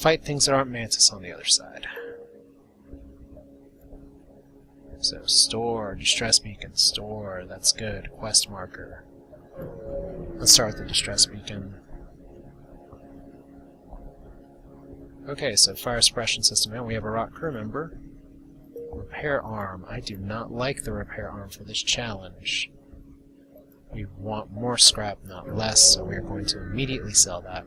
fight things that aren't Mantis on the other side. So, store, distress beacon, store, that's good. Quest marker. Let's start with the distress beacon. Okay, so fire suppression system, and we have a rock crew member. Repair arm. I do not like the repair arm for this challenge. We want more scrap, not less, so we are going to immediately sell that.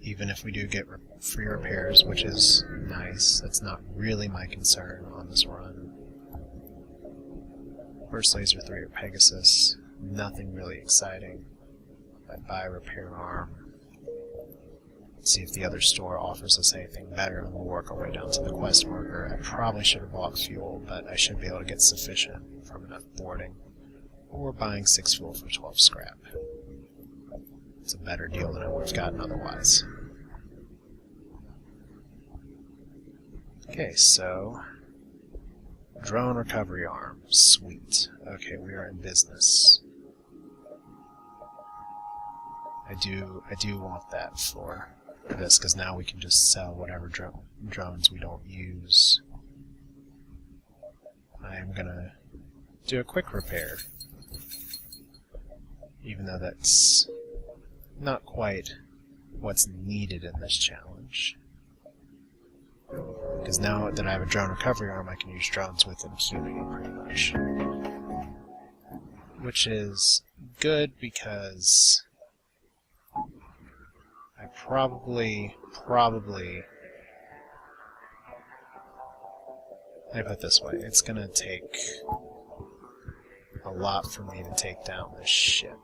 Even if we do get free repairs, which is nice. That's not really my concern on this run. Burst Laser 3 or Pegasus. Nothing really exciting. I buy repair arm. See if the other store offers us anything better, and we'll work our way down to the quest marker. I probably should have bought fuel, but I should be able to get sufficient from enough boarding. Or buying 6 fuel for 12 scrap. It's a better deal than I would have gotten otherwise. Okay, so drone recovery arm. Sweet. Okay, we are in business. I do want that for this, because now we can just sell whatever drones we don't use. I am gonna do a quick repair, even though that's not quite what's needed in this challenge. Because now that I have a drone recovery arm, I can use drones with impunity, pretty much. Which is good, because I probably, let me put it this way, it's gonna take a lot for me to take down this ship.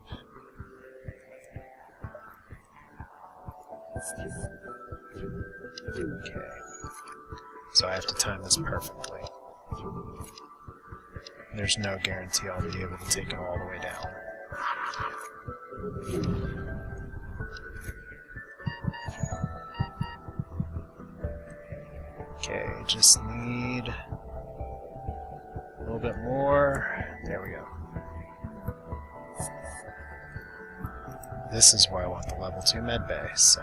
Okay. So I have to time this perfectly. There's no guarantee I'll be able to take it all the way down. Okay, just need a little bit more. There we go. This is where I want the level 2 medbay, so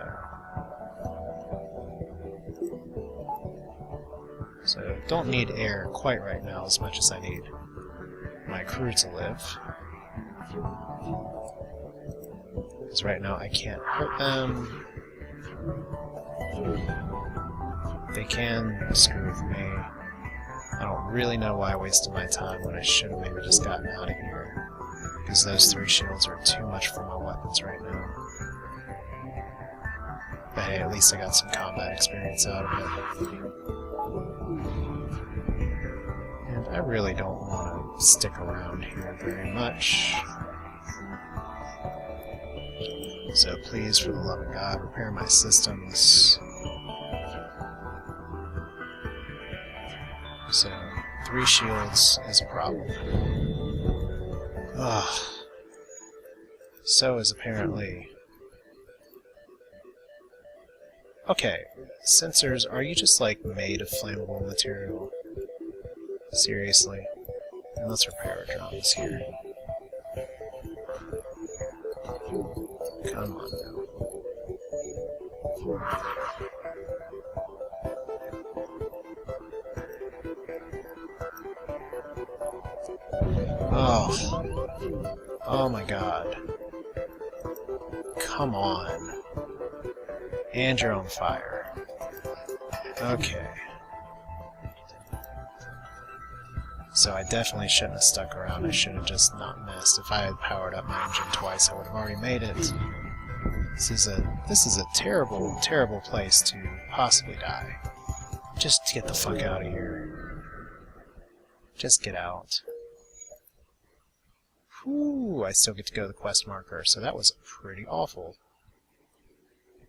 don't need air quite right now as much as I need my crew to live. Because right now I can't hurt them. They can screw with me. I don't really know why I wasted my time when I should have maybe just gotten out of here. Because those 3 shields are too much for my weapons right now. But hey, at least I got some combat experience out of it. And I really don't want to stick around here very much. So please, for the love of God, repair my systems. So, 3 shields is a problem. Ugh. So is apparently... Okay, sensors, are you just like made of flammable material? Seriously? And let's repair our drones here. Come on now. Oh. Oh my god. Come on. And you're on fire. Okay. So I definitely shouldn't have stuck around. I should have just not messed. If I had powered up my engine twice, I would have already made it. This is a terrible, terrible place to possibly die. Just get the fuck out of here. Just get out. Whew, I still get to go to the quest marker, so that was pretty awful.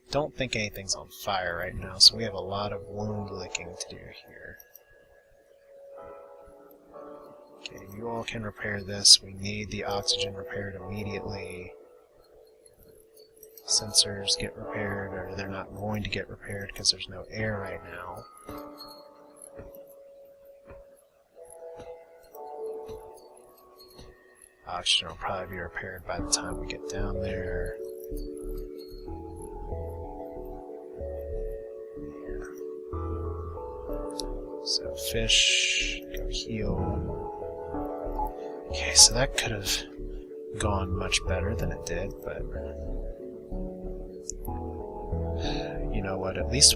Don't think anything's on fire right now, so we have a lot of wound licking to do here. Okay, you all can repair this. We need the oxygen repaired immediately. Sensors get repaired, or they're not going to get repaired because there's no air right now. Oxygen will probably be repaired by the time we get down there. So fish, go heal. Okay, so that could have gone much better than it did, but you know what, at least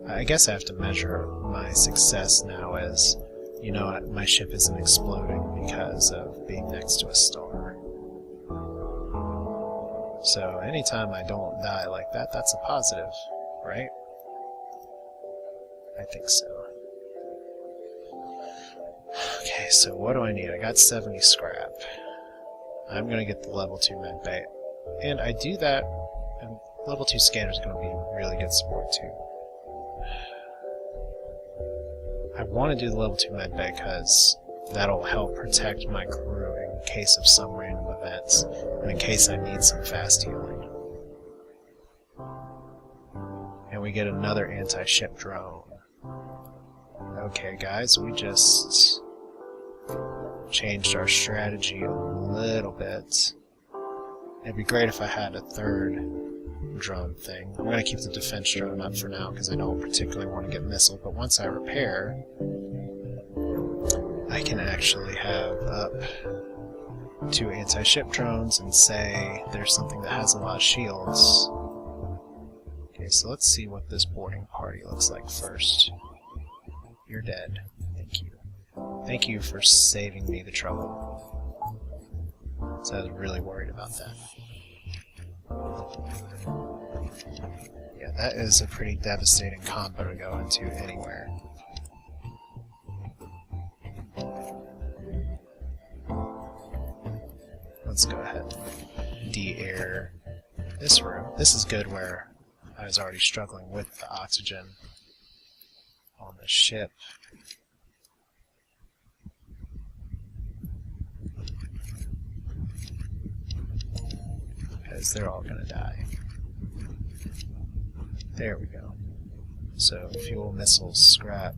I guess I have to measure my success now as, you know, my ship isn't exploding because of being next to a star. So anytime I don't die like that, that's a positive, right? I think so. Okay, so what do I need? I got 70 scrap. I'm going to get the level 2 medbay. And I do that, and level 2 scanner is going to be really good support too. I want to do the level 2 medbay because that'll help protect my crew in case of some random events, and in case I need some fast healing. And we get another anti-ship drone. Okay guys, we just changed our strategy a little bit. It'd be great if I had a third drone thing. I'm going to keep the defense drone up for now because I don't particularly want to get missiled, but once I repair, I can actually have up 2 anti-ship drones and say there's something that has a lot of shields. Okay, so let's see what this boarding party looks like first. You're dead. Thank you. Thank you for saving me the trouble. So I was really worried about that. Yeah, that is a pretty devastating combo to go into anywhere. Let's go ahead and de-air this room. This is good where I was already struggling with the oxygen on the ship. Because they're all gonna die. There we go. So, fuel, missiles, scrap.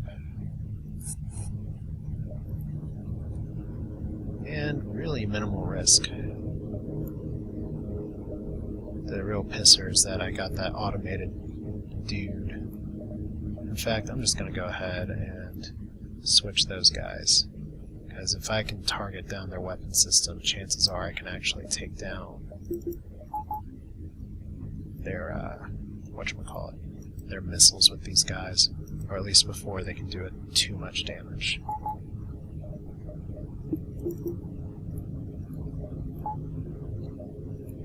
And really minimal risk. The real pisser is that I got that automated dude. In fact, I'm just going to go ahead and switch those guys. Because if I can target down their weapon system, chances are I can actually take down their, whatchamacallit, their missiles with these guys. Or at least before they can do it too much damage.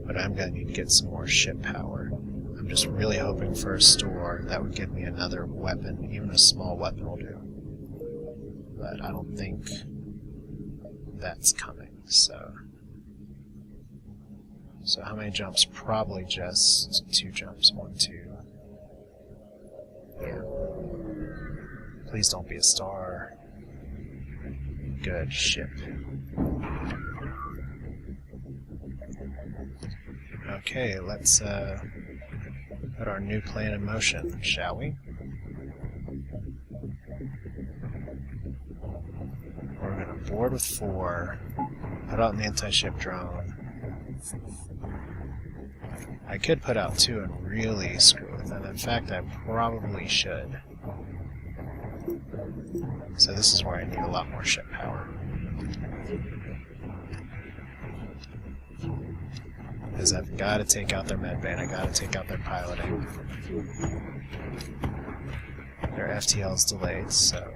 But I'm going to need to get some more ship power. I'm just really hoping for a store that would give me another weapon. Even a small weapon will do. But I don't think that's coming, so how many jumps? Probably just 2 jumps. 1, 2. Yeah. Please don't be a star. Good ship. Okay, let's put our new plan in motion, shall we? We're going to board with 4, put out an anti-ship drone. I could put out 2 and really screw with them. In fact, I probably should. So this is where I need a lot more ship power. Because I've got to take out their medbay, I got to take out their piloting. Their FTL is delayed, so...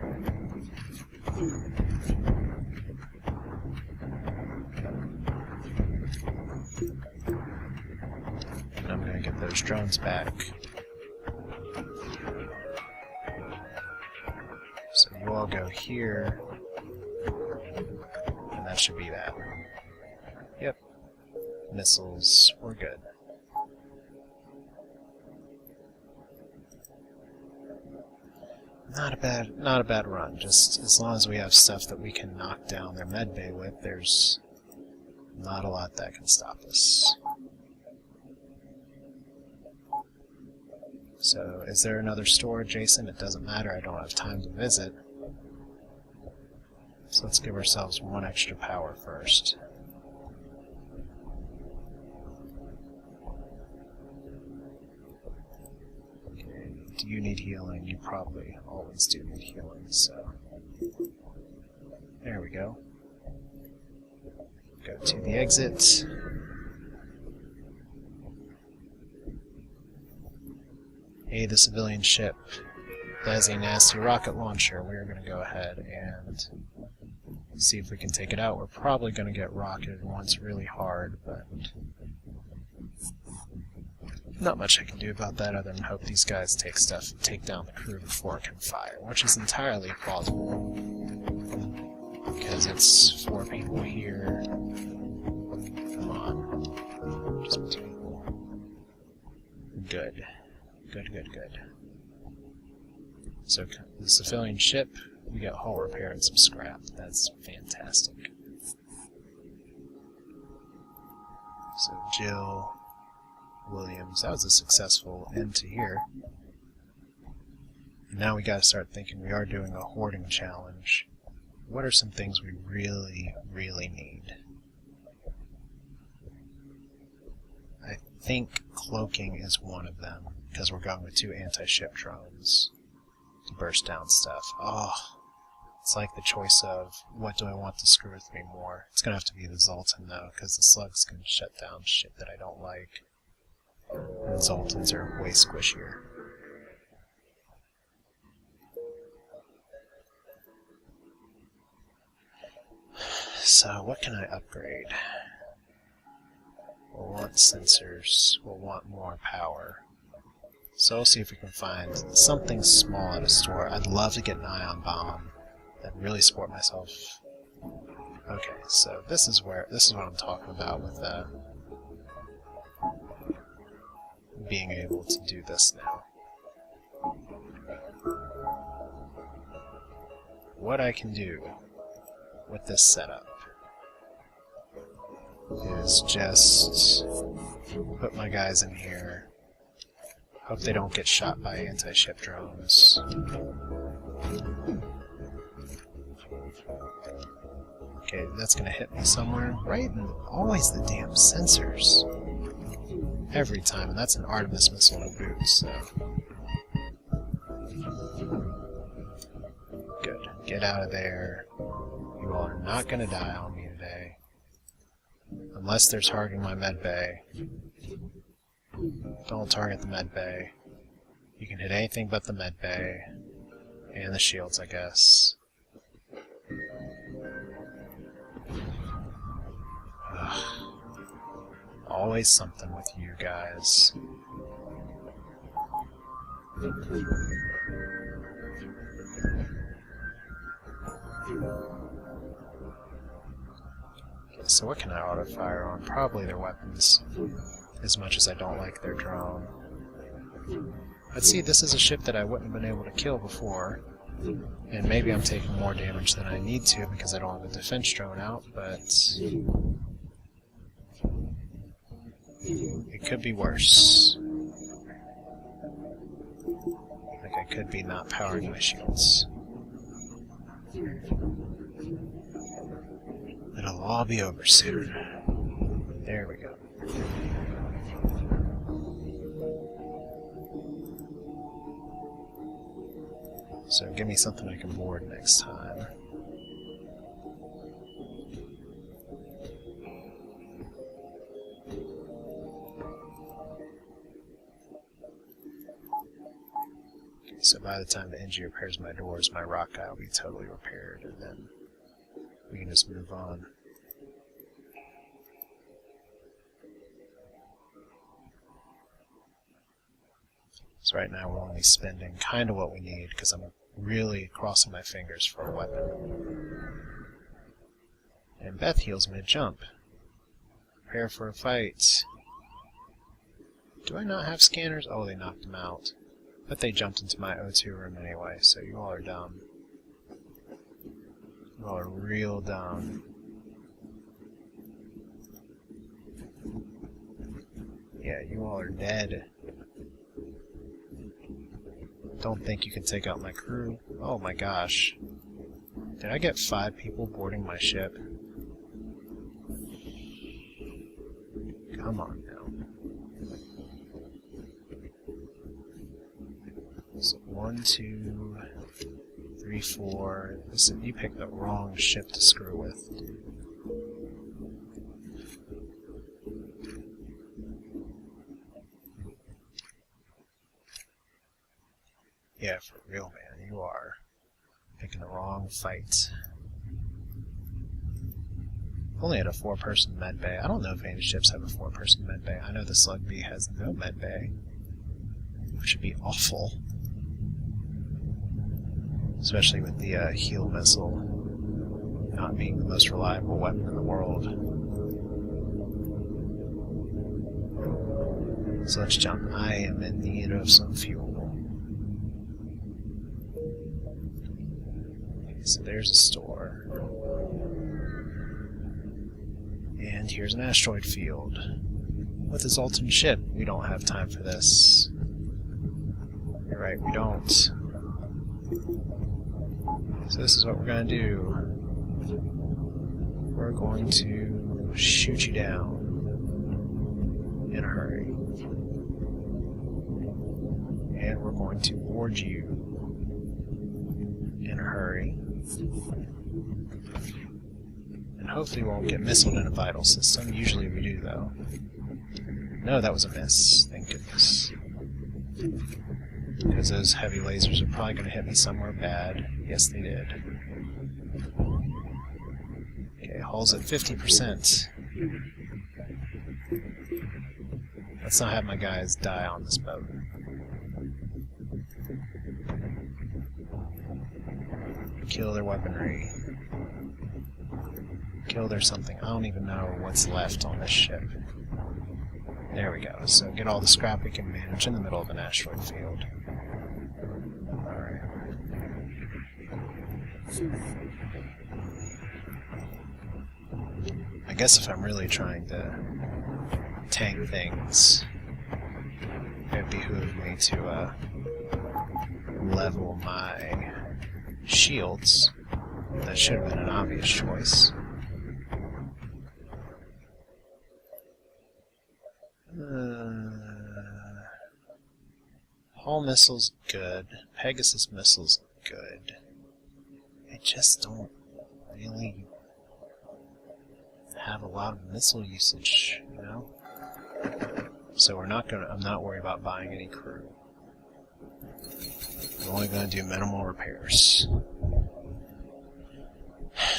And I'm going to get those drones back. So you all go here, and that should be that. Yep. Missiles, we're good. Not a bad run. Just as long as we have stuff that we can knock down their medbay with, there's not a lot that can stop us. So, is there another store adjacent? It doesn't matter, I don't have time to visit. So let's give ourselves 1 extra power first. Okay, Do you need healing? You probably always do need healing, so... There we go. Go to the exit. Hey, the civilian ship. That has a nasty rocket launcher. We're going to go ahead and see if we can take it out. We're probably going to get rocketed once really hard, but not much I can do about that other than hope these guys take down the crew before it can fire, which is entirely plausible. Because it's 4 people here. Come on. Just 2 people. Good. Good. So, the civilian ship, we got hull repair and some scrap. That's fantastic. So, Jill, Williams, that was a successful end to here. And now we gotta start thinking we are doing a hoarding challenge. What are some things we really, really need? I think cloaking is one of them, because we're going with 2 anti-ship drones to burst down stuff. Oh, it's like the choice of what do I want to screw with me more. It's going to have to be the Zoltan, though, because the slugs can shut down shit that I don't like. And Zoltans are way squishier. So, what can I upgrade? We'll want sensors. We'll want more power. So we'll see if we can find something small at a store. I'd love to get an ion bomb. That'd really support myself. Okay, so this is what I'm talking about with being able to do this now. What I can do with this setup is just put my guys in here. Hope they don't get shot by anti-ship drones. Okay, that's gonna hit me somewhere. Right in always the damn sensors. Every time, and that's an Artemis missile to boot, so... Good. Get out of there. You all are not gonna die on me today. Unless they're targeting my med bay. Don't target the med bay. You can hit anything but the med bay. And the shields, I guess. Ugh. Always something with you guys. Okay, so what can I auto-fire on? Probably their weapons. As much as I don't like their drone. But see, this is a ship that I wouldn't have been able to kill before. And maybe I'm taking more damage than I need to because I don't have a defense drone out, but... it could be worse. Like I could be not powering my shields. It'll all be over soon. There we go. So give me something I can board next time. Okay, so by the time the engineer repairs my doors, my rock guy will be totally repaired, and then we can just move on. So right now we're only spending kind of what we need because I'm really crossing my fingers for a weapon. And Beth heals mid-jump. Prepare for a fight. Do I not have scanners? Oh, they knocked them out. But they jumped into my O2 room anyway, so you all are dumb. You all are real dumb. Yeah, you all are dead. Don't think you can take out my crew. Oh my gosh. Did I get 5 people boarding my ship? Come on now. 1, 2, 3, 4. Listen, you picked the wrong ship to screw with, dude. Yeah, for real, man, you are picking the wrong fight. Only had a 4-person medbay. I don't know if any ships have a 4-person medbay. I know the Slug B has no medbay, which would be awful. Especially with the heal missile not being the most reliable weapon in the world. So let's jump. I am in need of some fuel. Okay, so there's a store. And here's an asteroid field. With a Zoltan ship, we don't have time for this. You're right, we don't. So this is what we're going to do. We're going to shoot you down in a hurry. And we're going to board you in a hurry. And hopefully we won't get missiled in a vital system. Usually we do, though. No, that was a miss. Thank goodness. Because those heavy lasers are probably going to hit me somewhere bad. Yes, they did. Okay, hull's at 50%. Let's not have my guys die on this boat. Kill their weaponry. Kill their something. I don't even know what's left on this ship. There we go. So get all the scrap we can manage in the middle of an asteroid field. Alright. I guess if I'm really trying to tank things, it would behoove me to level my shields. That should have been an obvious choice. Hull missile's good. Pegasus missile's good. I just don't really have a lot of missile usage, you know? So I'm not worried about buying any crew. I'm only gonna do minimal repairs.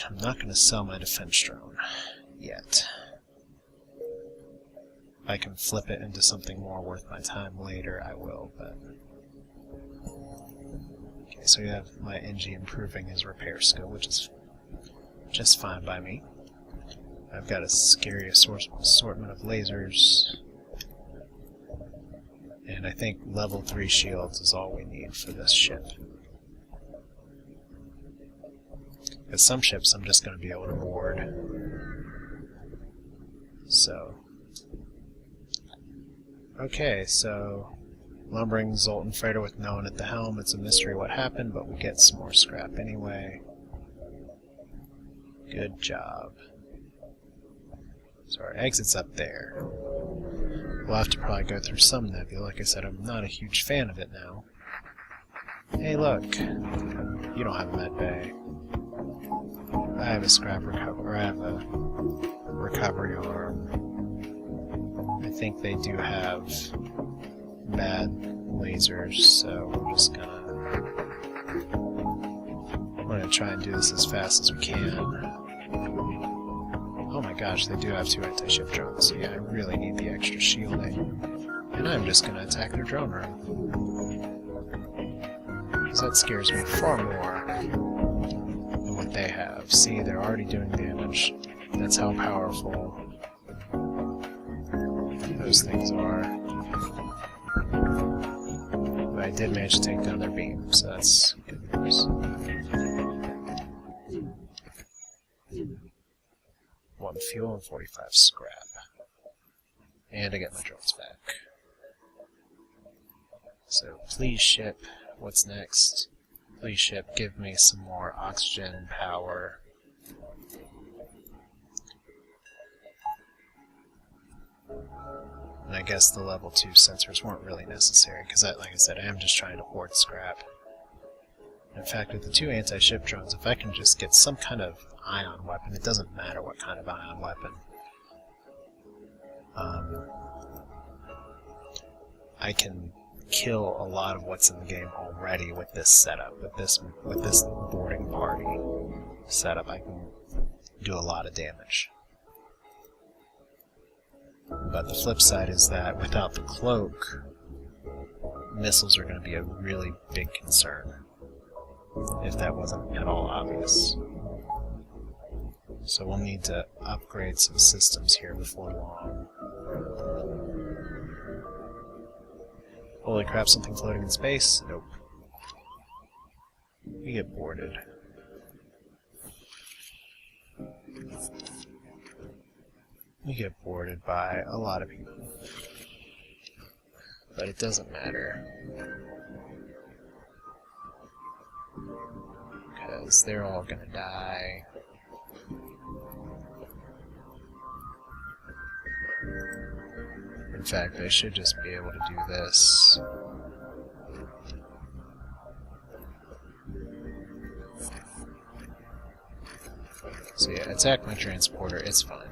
I'm not gonna sell my defense drone yet. If I can flip it into something more worth my time later, I will, but... Okay, so we have my NG improving his repair skill, which is just fine by me. I've got a scary assortment of lasers. And I think level 3 shields is all we need for this ship. Because some ships I'm just going to be able to board. So... Okay, so lumbering Zoltan freighter with no one at the helm. It's a mystery what happened, but we get some more scrap anyway. Good job. So our exit's up there. We'll have to probably go through some nebula. Like I said, I'm not a huge fan of it now. Hey, look. You don't have a med bay. I have a scrap recovery, or I have a recovery arm. I think they do have bad lasers, so we're just gonna try and do this as fast as we can. Oh my gosh, they do have 2 anti-ship drones, so yeah, I really need the extra shielding. And I'm just gonna attack their drone room. Because that scares me far more than what they have. See, they're already doing damage. That's how powerful those things are. But I did manage to take down their beam, so that's good news. 1 fuel and 45 scrap. And I get my drones back. So please ship, what's next? Please ship, give me some more oxygen power. And I guess the level 2 sensors weren't really necessary, because like I said, I am just trying to hoard scrap. In fact, with the 2 anti-ship drones, if I can just get some kind of ion weapon, it doesn't matter what kind of ion weapon, I can kill a lot of what's in the game already with this setup. With this boarding party setup, I can do a lot of damage. But the flip side is that without the cloak, missiles are going to be a really big concern, if that wasn't at all obvious. So we'll need to upgrade some systems here before long. Holy crap, something floating in space? Nope. We get boarded. We get boarded by a lot of people. But it doesn't matter, because they're all gonna die. In fact, I should just be able to do this. So yeah, attack my transporter, it's fine.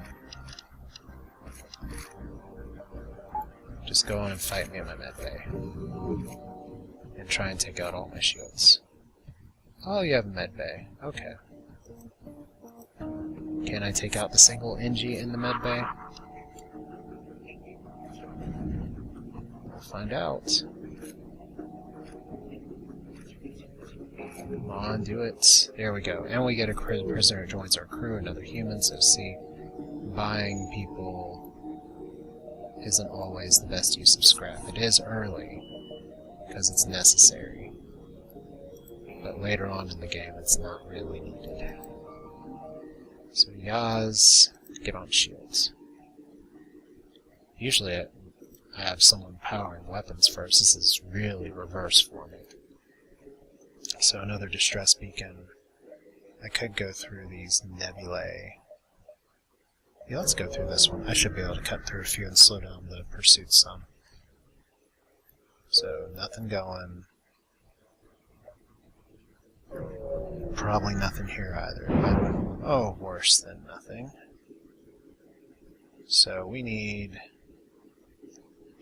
Just go on and fight me in my medbay. And try and take out all my shields. Oh, you have a medbay. Okay. Can I take out the single NG in the medbay? We'll find out. Come on, do it. There we go. And we get a prisoner who joins our crew, another human, so see, buying people isn't always the best use of scrap. It is early, because it's necessary. But later on in the game, it's not really needed. So Yaz, get on shields. Usually I have someone powering weapons first. This is really reverse for me. So another distress beacon. I could go through these nebulae. Yeah, let's go through this one. I should be able to cut through a few and slow down the pursuit some. So, nothing going. Probably nothing here either. But, oh, worse than nothing. So, we need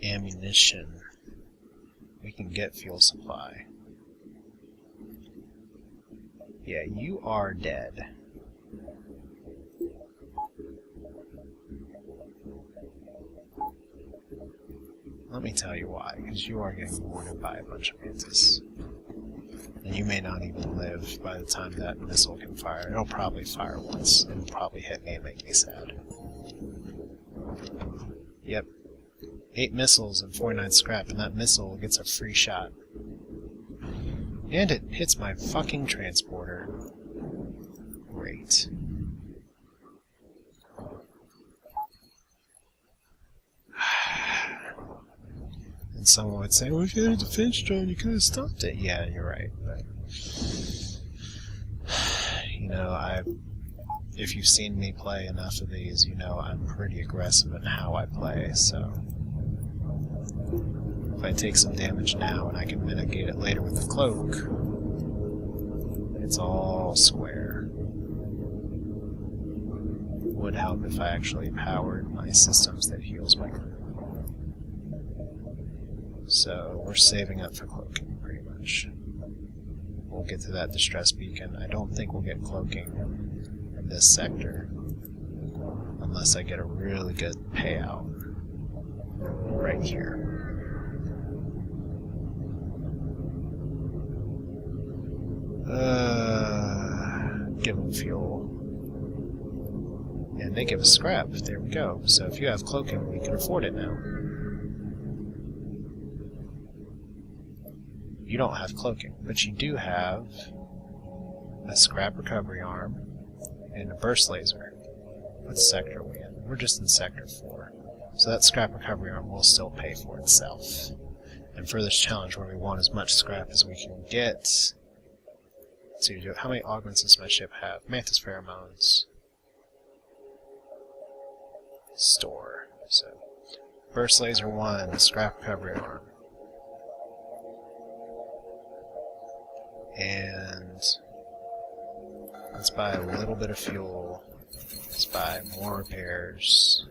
ammunition. We can get fuel supply. Yeah, you are dead. Let me tell you why, because you are getting boarded by a bunch of Mantis. And you may not even live by the time that missile can fire. It'll probably fire once. It'll probably hit me and make me sad. Yep. 8 missiles and 49 scrap, and that missile gets a free shot. And it hits my fucking transporter. Great. And someone would say, well, if you had a defense drone, you could have stopped it. Yeah, you're right. But, you know, if you've seen me play enough of these, you know I'm pretty aggressive in how I play, so if I take some damage now and I can mitigate it later with the cloak, it's all square. Would help if I actually powered my systems that heals my crew. So we're saving up for cloaking, pretty much. We'll get to that distress beacon. I don't think we'll get cloaking in this sector, unless I get a really good payout right here. Give them fuel. And they give us scrap. There we go. So if you have cloaking, we can afford it now. You don't have cloaking, but you do have a scrap recovery arm and a burst laser. What sector are we in? We're just in sector 4. So that scrap recovery arm will still pay for itself. And for this challenge where we want as much scrap as we can get, let's see, how many augments does my ship have? Mantis pheromones. Store. So Burst Laser 1, scrap recovery arm. And let's buy a little bit of fuel. Let's buy more repairs.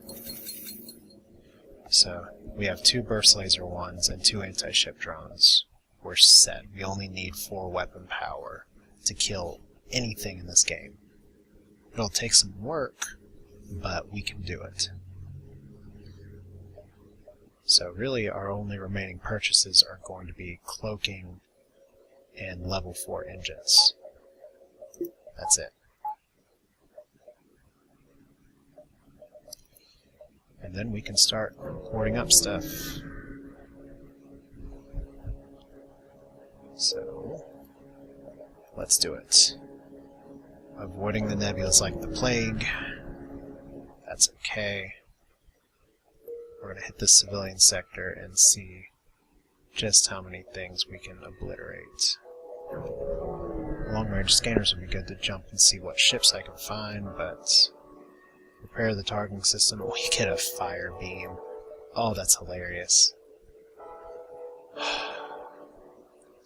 So we have 2 Burst Laser 1s and 2 anti-ship drones. We're set. We only need 4 weapon power to kill anything in this game. It'll take some work, but we can do it. So really our only remaining purchases are going to be cloaking and level 4 engines. That's it. And then we can start hoarding up stuff. So, let's do it. Avoiding the nebulas like the plague. That's okay. We're going to hit the civilian sector and see just how many things we can obliterate. Long-range scanners would be good to jump and see what ships I can find, but repair the targeting system. We get a fire beam. Oh, that's hilarious.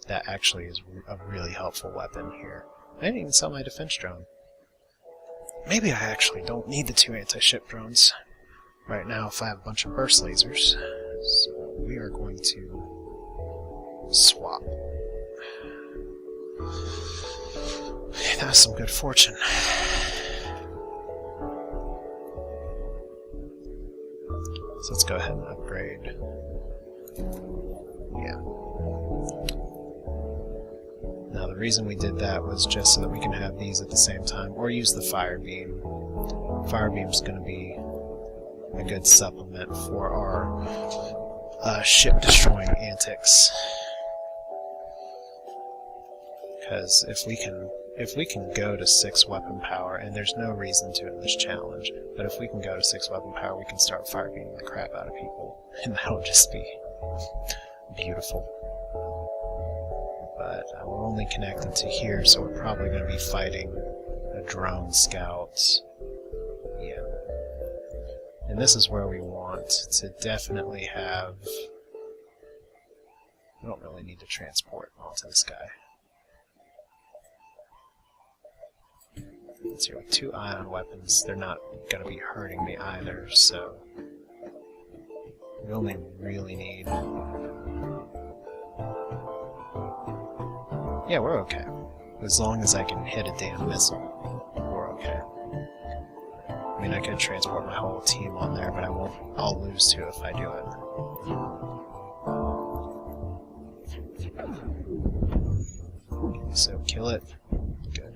That actually is a really helpful weapon here. I didn't even sell my defense drone. Maybe I actually don't need the 2 anti-ship drones right now if I have a bunch of burst lasers. So we are going to swap. That was some good fortune. So let's go ahead and upgrade. Yeah. Now the reason we did that was just so that we can have these at the same time, or use the fire beam. Fire beam's going to be a good supplement for our ship destroying antics. Because if we can go to 6 weapon power, and there's no reason to in this challenge, but if we can go to 6 weapon power, we can start fire beaming the crap out of people, and that'll just be beautiful. But we're only connected to here, so we're probably going to be fighting a drone scout. Yeah. And this is where we want to definitely have... We don't really need to transport onto this guy. Let's see, with 2 ion weapons, they're not going to be hurting me either, so... We only really need... Yeah, we're okay. As long as I can hit a damn missile, we're okay. I mean, I could transport my whole team on there, but I'll lose to if I do it. So, kill it. Good.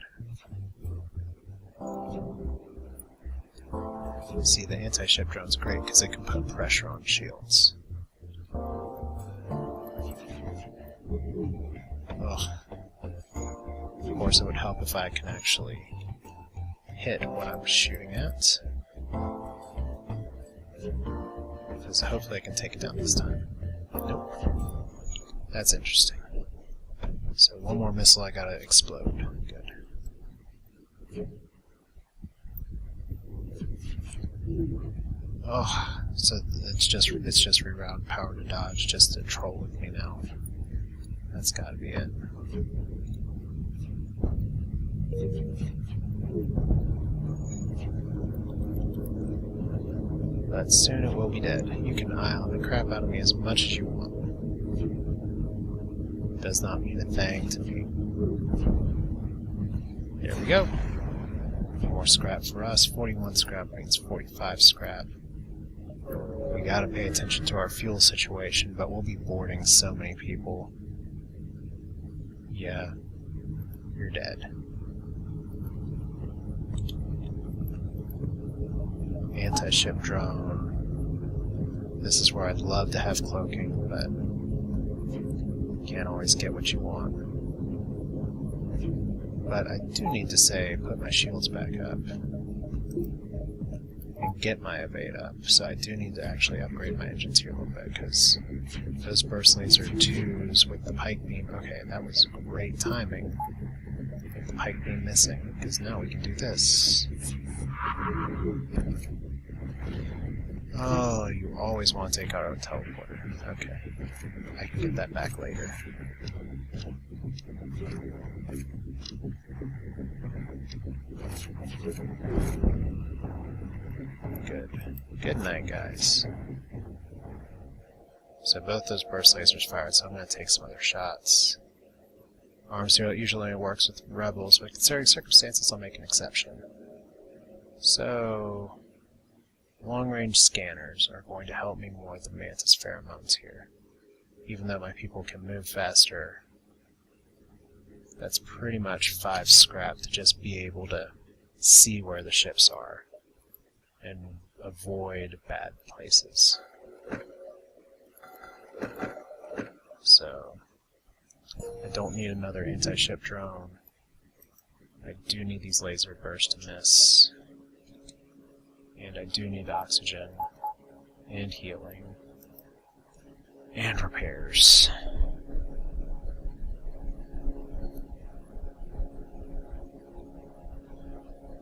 See, the anti-ship drone's great because it can put pressure on shields. Ugh. Of course, it would help if I can actually hit what I'm shooting at. Because hopefully I can take it down this time. Nope. That's interesting. So one more missile I gotta explode. Good. Oh, so it's just reroute power to dodge just to troll with me now. That's gotta be it. But soon it will be dead. You can ion the crap out of me as much as you want. It does not mean a thing to me. There we go. More scrap for us. 41 scrap means 45 scrap. We gotta pay attention to our fuel situation, but we'll be boarding so many people. Yeah, you're dead. Anti-ship drone. This is where I'd love to have cloaking, but you can't always get what you want. But I do need to say, put my shields back up and get my evade up. So I do need to actually upgrade my engines here a little bit, because those burst laser 2s with the pike beam. Okay, that was great timing with the pike beam missing, because now we can do this. Oh, you always want to take out a teleporter. Okay. I can get that back later. Good. Good night, guys. So both those burst lasers fired, so I'm going to take some other shots. Arms zero usually works with rebels, but considering circumstances, I'll make an exception. So, long-range scanners are going to help me more than Mantis pheromones here. Even though my people can move faster, that's pretty much 5 scrap to just be able to see where the ships are and avoid bad places. So, I don't need another anti-ship drone. I do need these laser bursts to miss. And I do need oxygen, and healing, and repairs.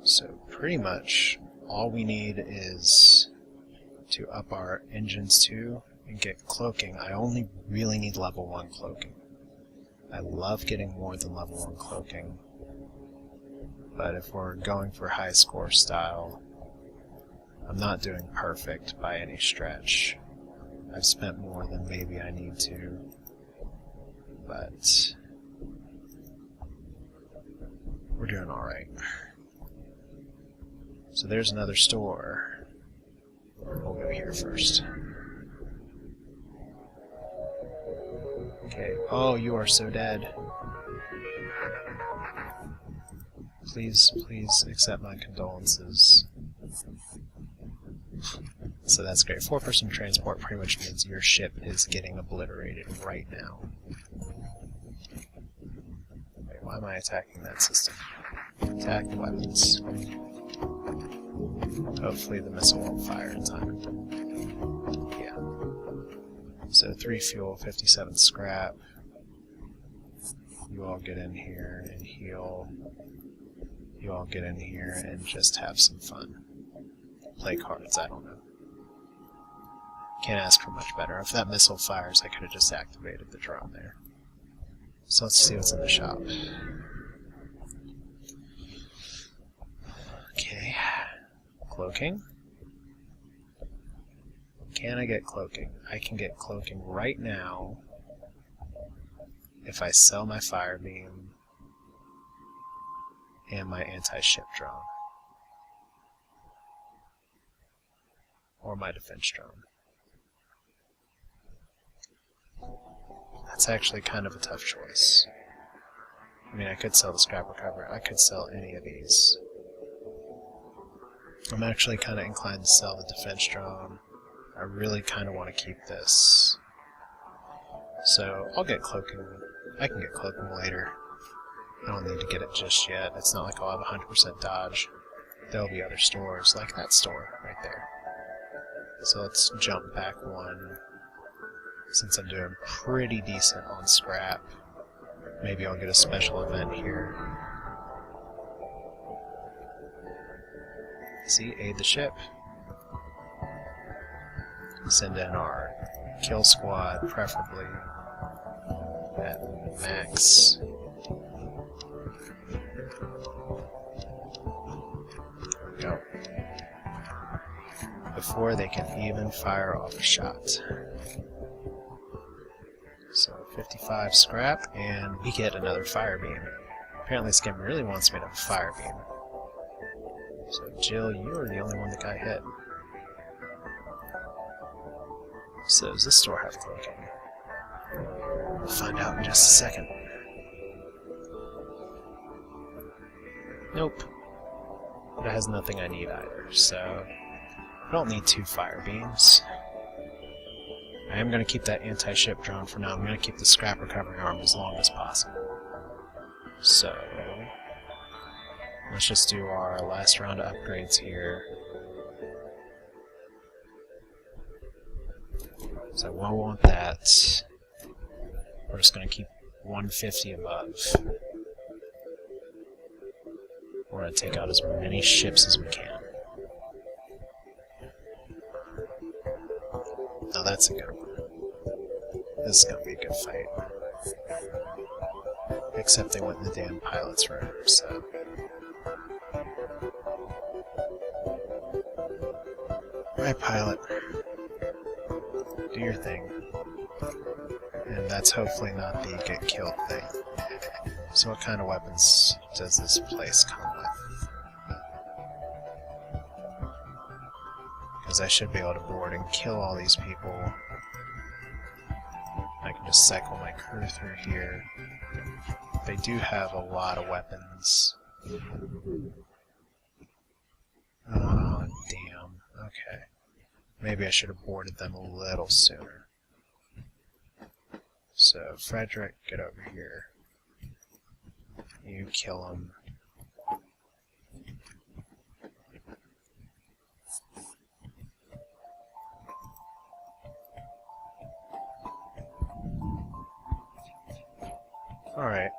So pretty much all we need is to up our engines too and get cloaking. I only really need level 1 cloaking. I love getting more than level 1 cloaking, but if we're going for high score style, I'm not doing perfect by any stretch. I've spent more than maybe I need to, but we're doing alright. So there's another store. We'll go here first. Okay. Oh, you are so dead. Please, please accept my condolences. So that's great. 4-person transport pretty much means your ship is getting obliterated right now. Wait, why am I attacking that system? Attack weapons. Hopefully the missile won't fire in time. Yeah. So 3 fuel, 57 scrap. You all get in here and heal. You all get in here and just have some fun. Play cards, I don't know. Can't ask for much better. If that missile fires, I could have just activated the drone there. So let's see what's in the shop. Okay. Cloaking. Can I get cloaking? I can get cloaking right now if I sell my fire beam and my anti-ship drone. Or my defense drone. That's actually kind of a tough choice. I mean, I could sell the scrap recovery. I could sell any of these. I'm actually kind of inclined to sell the defense drone. I really kind of want to keep this. So, I'll get cloaking. I can get cloaking later. I don't need to get it just yet. It's not like I'll have 100% dodge. There'll be other stores, like that store right there. So let's jump back 1. Since I'm doing pretty decent on scrap, maybe I'll get a special event here. See, aid the ship. Send in our kill squad, preferably at max. There we go. Before they can even fire off a shot. So 55 scrap, and we get another fire beam. Apparently this game really wants me to have a fire beam. So Jill, you are the only one that got hit. So does this store have cloaking? We'll find out in just a second. Nope. But it has nothing I need either, so I don't need 2 fire beams. I am going to keep that anti-ship drone for now. I'm going to keep the scrap recovery arm as long as possible. So, let's just do our last round of upgrades here. So I won't want that. We're just going to keep 150 above. We're going to take out as many ships as we can. that's a good one. This is gonna be a good fight. Except they went in the damn pilot's room, so... Alright, pilot. Do your thing. And that's hopefully not the get killed thing. So what kind of weapons does this place come with? Because I should be able to board and kill all these people. I can just cycle my crew through here. They do have a lot of weapons. Oh, damn. Okay. Maybe I should have boarded them a little sooner. So, Frederick, get over here. You kill him. Alright.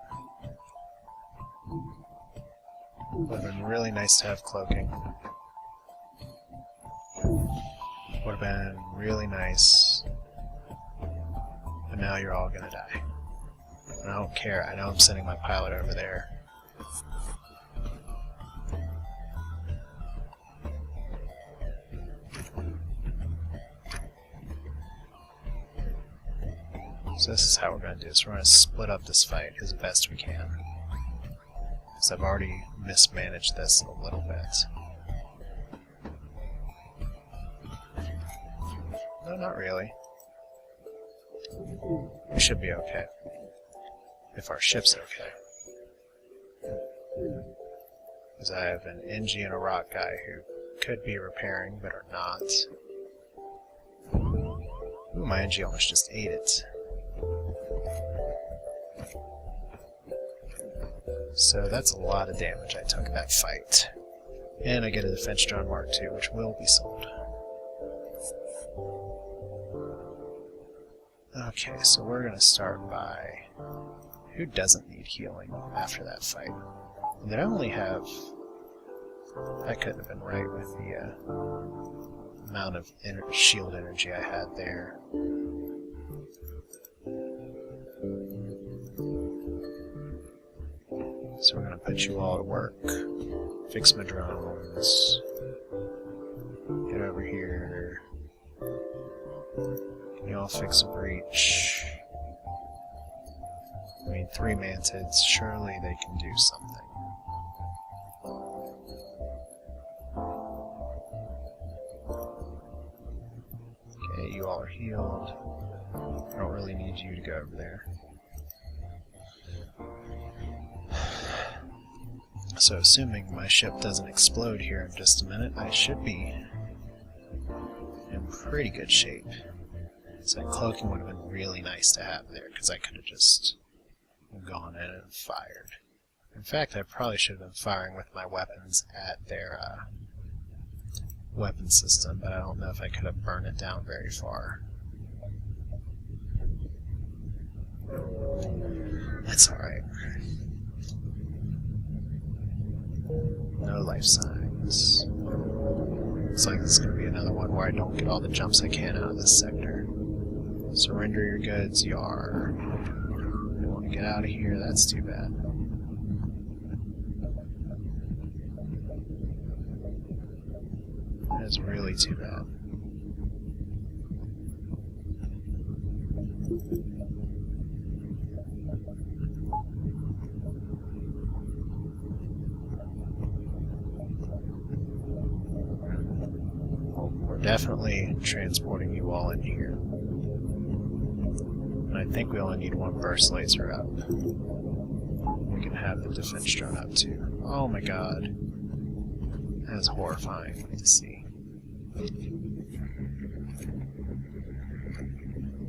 Would have been really nice to have cloaking. Would have been really nice. But now you're all gonna die. And I don't care, I know I'm sending my pilot over there. So this is how we're going to do this. We're going to split up this fight as best we can. Because I've already mismanaged this a little bit. No, not really. We should be okay. If our ship's okay. Because I have an NG and a rock guy who could be repairing, but are not. Ooh, my NG almost just ate it. So that's a lot of damage I took that fight. And I get a defense drone Mark II, which will be sold. Okay, so we're going to start by... Who doesn't need healing after that fight? Did I only have... That couldn't have been right with the amount of shield energy I had there. So we're going to put you all to work. Fix my drones. Get over here. Can you all fix a breach? I mean, 3 mantids. Surely they can do something. Okay, you all are healed. I don't really need you to go over there. So assuming my ship doesn't explode here in just a minute, I should be in pretty good shape. So cloaking would have been really nice to have there, because I could have just gone in and fired. In fact, I probably should have been firing with my weapons at their weapon system, but I don't know if I could have burned it down very far. That's alright. No life signs. Looks like this is going to be another one where I don't get all the jumps I can out of this sector. Surrender your goods, Yar. You want to get out of here? That's too bad. That is really too bad. Definitely transporting you all in here. And I think we only need 1 burst laser up. We can have the defense drone up too. Oh my god. That is horrifying to see.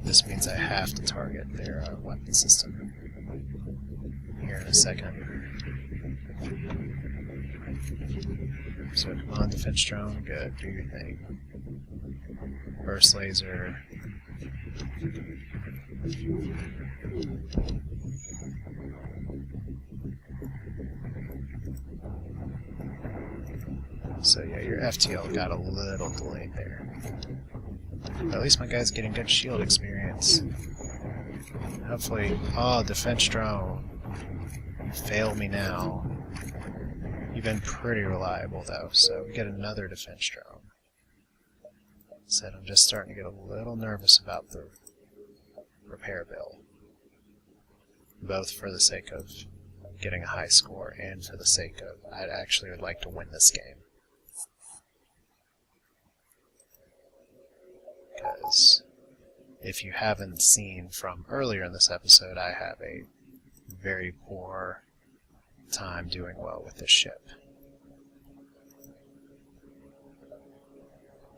This means I have to target their weapon system here in a second. So come on, defense drone, good, do your thing. Burst laser. So yeah, your FTL got a little delayed there. But at least my guy's getting good shield experience. Hopefully... Oh, defense drone. You failed me now. You've been pretty reliable, though, so we get another defense drone. Said I'm just starting to get a little nervous about the repair bill. Both for the sake of getting a high score and for the sake of I actually would like to win this game. Because if you haven't seen from earlier in this episode, I have a very poor time doing well with this ship.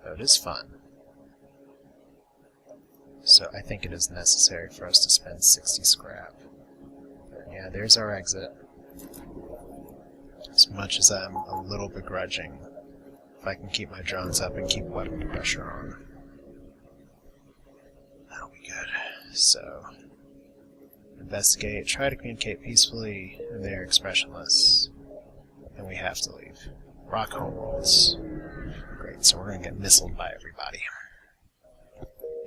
Though it is fun. So I think it is necessary for us to spend 60 scrap. But yeah, there's our exit. As much as I'm a little begrudging, if I can keep my drones up and keep weapon pressure on, that'll be good. So, investigate, try to communicate peacefully, and they're expressionless. And we have to leave. Rock home rolls. Great, so we're going to get missiled by everybody.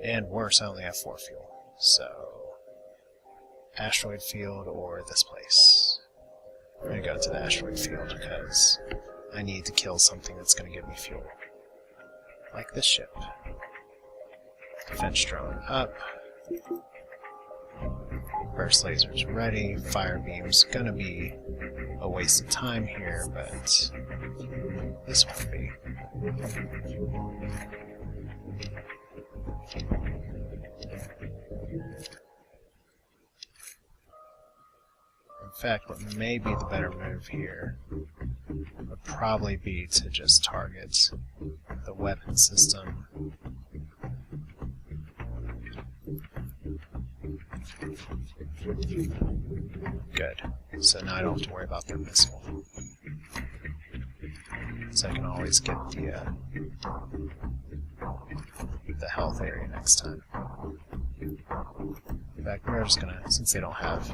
And worse, I only have 4 fuel. So, asteroid field or this place. We're going to go to the asteroid field because I need to kill something that's going to give me fuel. Like this ship. Defense drone up. Burst lasers ready. Fire beam's going to be a waste of time here, but this won't be. In fact, what may be the better move here would probably be to just target the weapon system. Good. So now I don't have to worry about their missile. So I can always get the health area next time. In fact, we're just gonna, since they don't have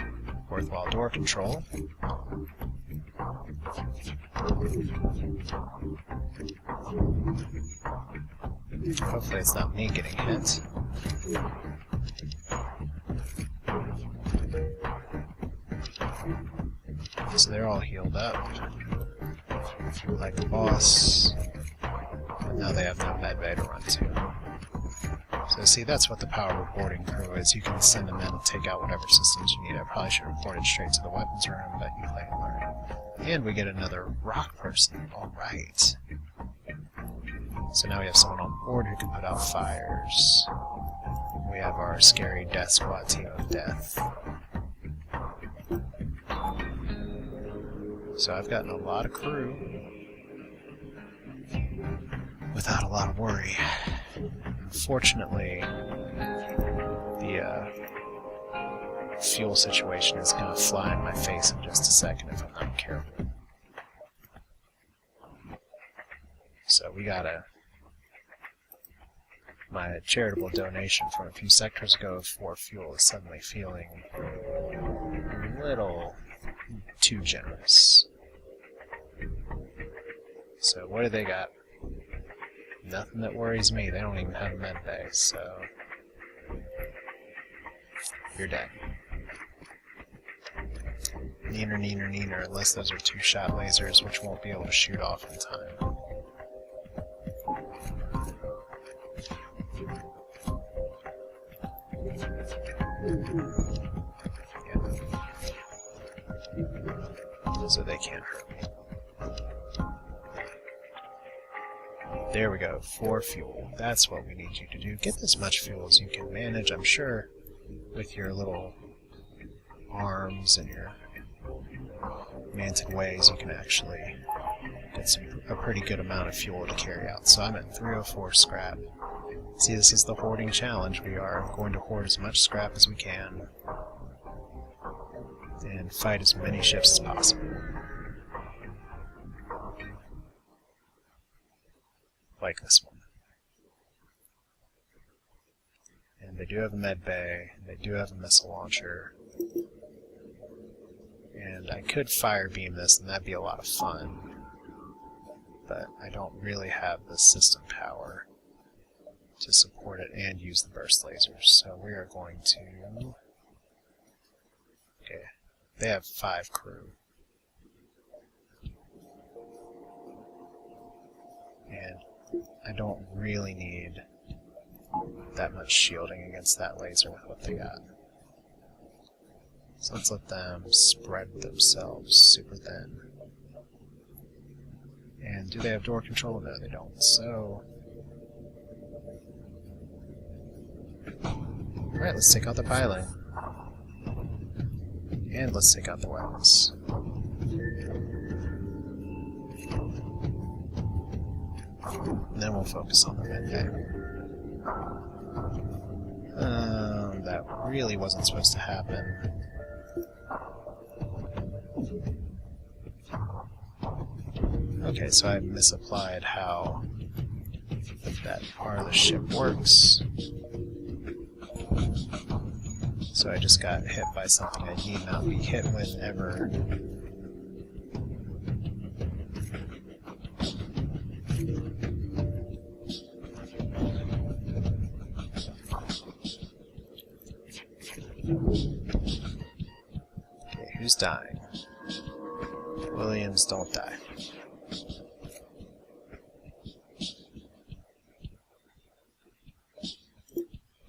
worthwhile door control, hopefully it's not me getting hit. So they're all healed up, like the boss, and now they have no medbay to run to. So see, that's what the power of boarding crew is. You can send them in and take out whatever systems you need. I probably should have ported straight to the weapons room, but you play and learn. And we get another rock person. Alright. So now we have someone on board who can put out fires. We have our scary death squad team of death. So I've gotten a lot of crew without a lot of worry. Unfortunately, the fuel situation is going to fly in my face in just a second if I'm not careful. So we gotta... My charitable donation from a few sectors ago for fuel is suddenly feeling a little too generous. So what do they got? Nothing that worries me. They don't even have a med bay, so you're dead. Neener, neener, neener, unless those are 2-shot lasers, which won't be able to shoot off in time. Yeah. So they can't hurt me. There we go, 4 fuel. That's what we need you to do. Get as much fuel as you can manage. I'm sure with your little arms and your manted ways, you can actually get a pretty good amount of fuel to carry out. So I'm at 304 scrap. See, this is the hoarding challenge. We are going to hoard as much scrap as we can and fight as many ships as possible. Like this one. And they do have a med bay, they do have a missile launcher, and I could fire beam this and that'd be a lot of fun, but I don't really have the system power to support it and use the burst lasers. So we are going to... Okay, they have 5 crew. And I don't really need that much shielding against that laser with what they got. So let's let them spread themselves super thin. And do they have door control? No, they don't. So... Alright, let's take out the piloting. And let's take out the weapons. And then we'll focus on the medbay. That really wasn't supposed to happen. Okay, so I misapplied how that part of the ship works. So I just got hit by something I need not be hit whenever. Okay, who's dying? Williams, don't die.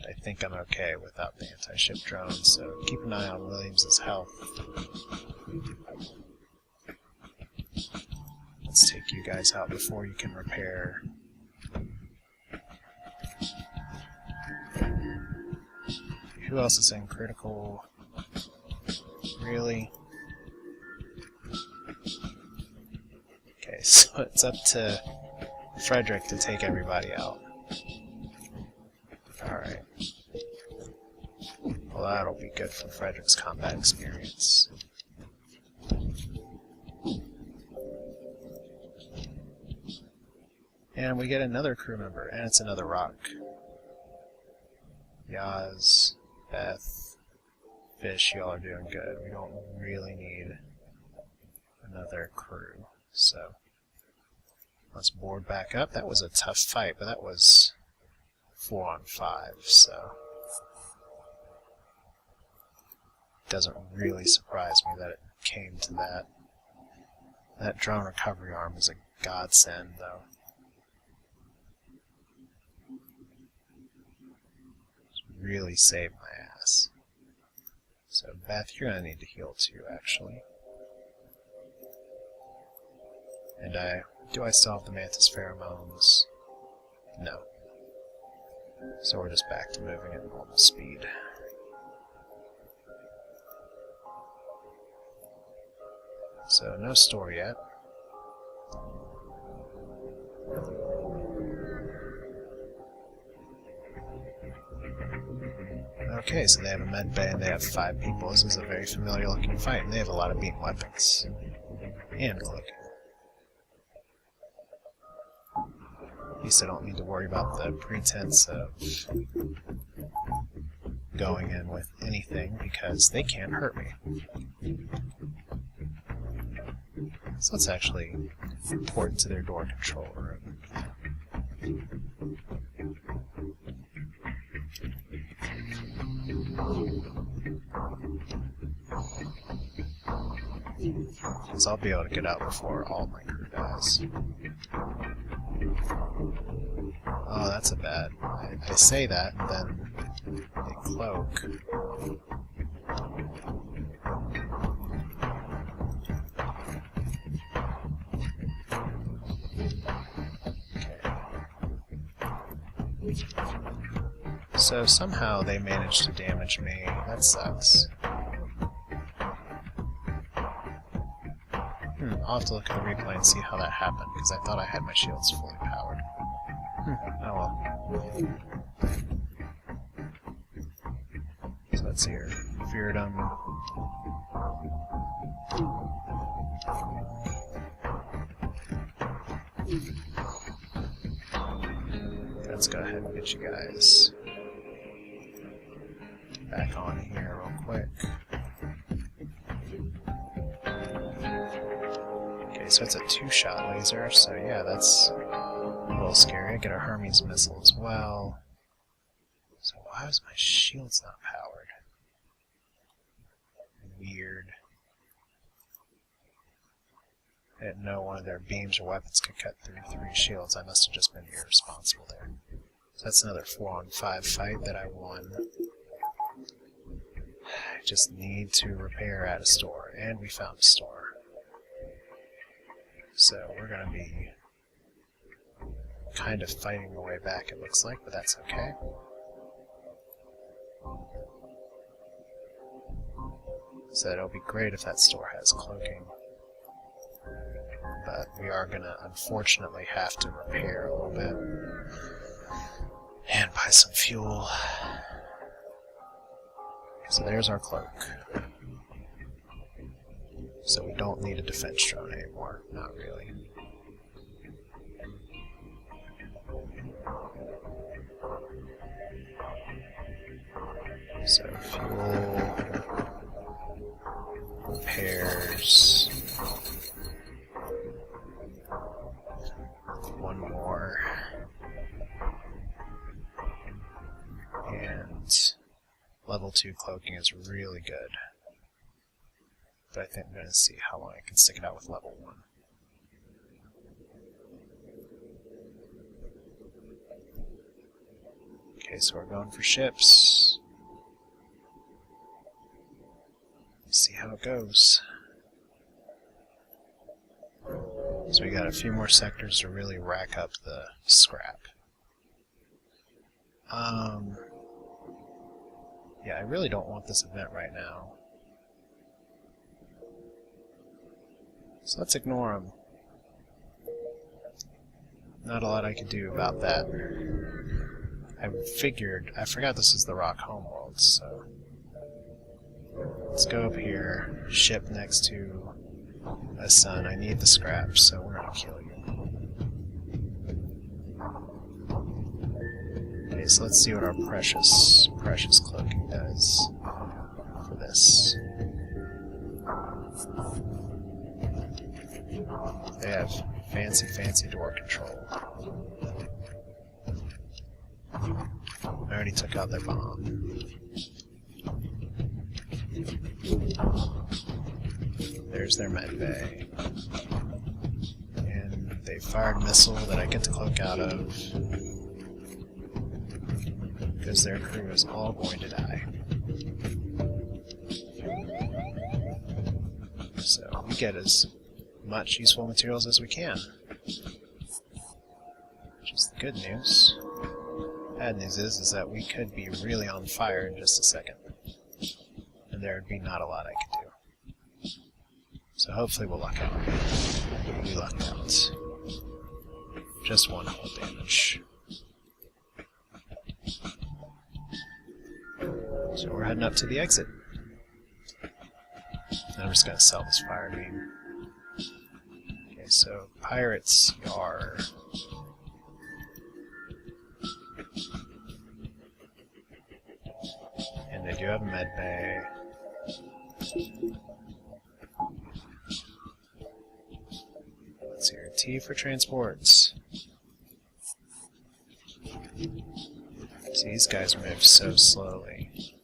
I think I'm okay without the anti-ship drones, so keep an eye on Williams' health. Let's take you guys out before you can repair. Who else is in critical? Really? Okay, so it's up to Frederick to take everybody out. Alright. Well, that'll be good for Frederick's combat experience. And we get another crew member, and it's another rock. Yaz, Beth, Fish, y'all are doing good. We don't really need another crew, so let's board back up. That was a tough fight, but that was 4 on 5, so it doesn't really surprise me that it came to that. That drone recovery arm is a godsend, though. It's really saved my ass. So Beth, you're gonna need to heal too, actually. And do I still have the Mantis pheromones? No. So we're just back to moving at normal speed. So no store yet. Okay, so they have a med bay and they have 5 people. This is a very familiar looking fight, and they have a lot of beam weapons. And cloaking. At least I don't need to worry about the pretense of going in with anything, because they can't hurt me. So let's actually port to their door control room. Because I'll be able to get out before all my crew dies. Oh, that's a bad. I say that, and then they cloak. So somehow they managed to damage me. That sucks. I'll have to look at the replay and see how that happened, because I thought I had my shields fully powered. Oh well. So let's see here. Feared him. Let's go ahead and get you guys back on here real quick. Okay, so it's a 2-shot laser, so yeah, that's a little scary. I get a Hermes missile as well. So why is my shields not powered? Weird. I didn't know one of their beams or weapons could cut through 3 shields. I must have just been irresponsible there. So that's another 4-on-5 fight that I won. I just need to repair at a store, and we found a store. So we're going to be kind of fighting our way back, it looks like, but that's okay. So it'll be great if that store has cloaking. But we are going to unfortunately have to repair a little bit. And buy some fuel. So there's our cloak. So we don't need a defense drone anymore. Not really. So fuel, repairs, one more, and level 2 cloaking is really good, but I think I'm going to see how long I can stick it out with level 1. Okay, so we're going for ships. See how it goes. So we got a few more sectors to really rack up the scrap. Yeah, I really don't want this event right now. So let's ignore them. Not a lot I can do about that. I forgot this is the Rock homeworld, so let's go up here, ship next to a sun. I need the scrap, so we're gonna kill you. Okay, so let's see what our precious cloaking does for this. They have fancy door control. I already took out their bomb. There's their med bay. And they fired a missile that I get to cloak out of, because their crew is all going to die. So we get as much useful materials as we can. Which is the good news. Bad news is that we could be really on fire in just a second. And there would be not a lot I could do. So hopefully we'll luck out. We lucked out. Just 1 hull damage. So we're heading up to the exit. And I'm just going to sell this fire beam. Okay, so Pirates Yar. And they do have a med bay. Let's see here. T for transports. See, these guys move so slowly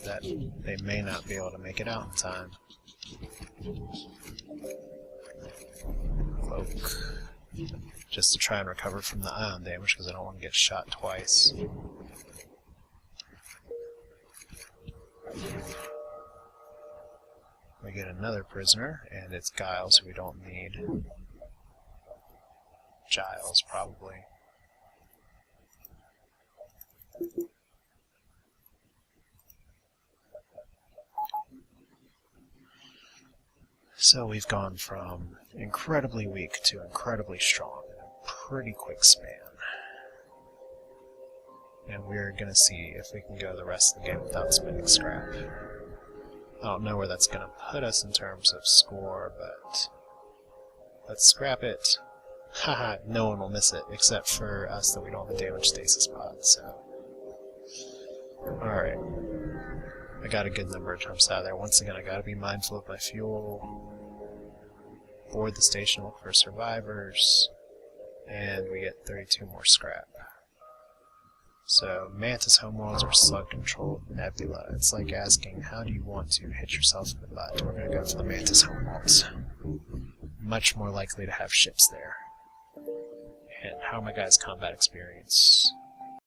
that they may not be able to make it out in time. Cloak. Just to try and recover from the ion damage, because I don't want to get shot twice. We get another prisoner, and it's Giles, who we don't need. Giles, probably. So we've gone from incredibly weak to incredibly strong in a pretty quick span. And we're going to see if we can go the rest of the game without spending scrap. I don't know where that's going to put us in terms of score, but let's scrap it. Haha, no one will miss it, except for us that we don't have a damage stasis pod, so. Alright. I got a good number of jumps out of there. Once again, I gotta be mindful of my fuel. Board the station, look for survivors, and we get 32 more scrap. So, Mantis homeworlds are slug-controlled nebula. It's like asking, how do you want to hit yourself in the butt? We're going to go for the Mantis homeworlds. Much more likely to have ships there. And how are my guys' combat experience?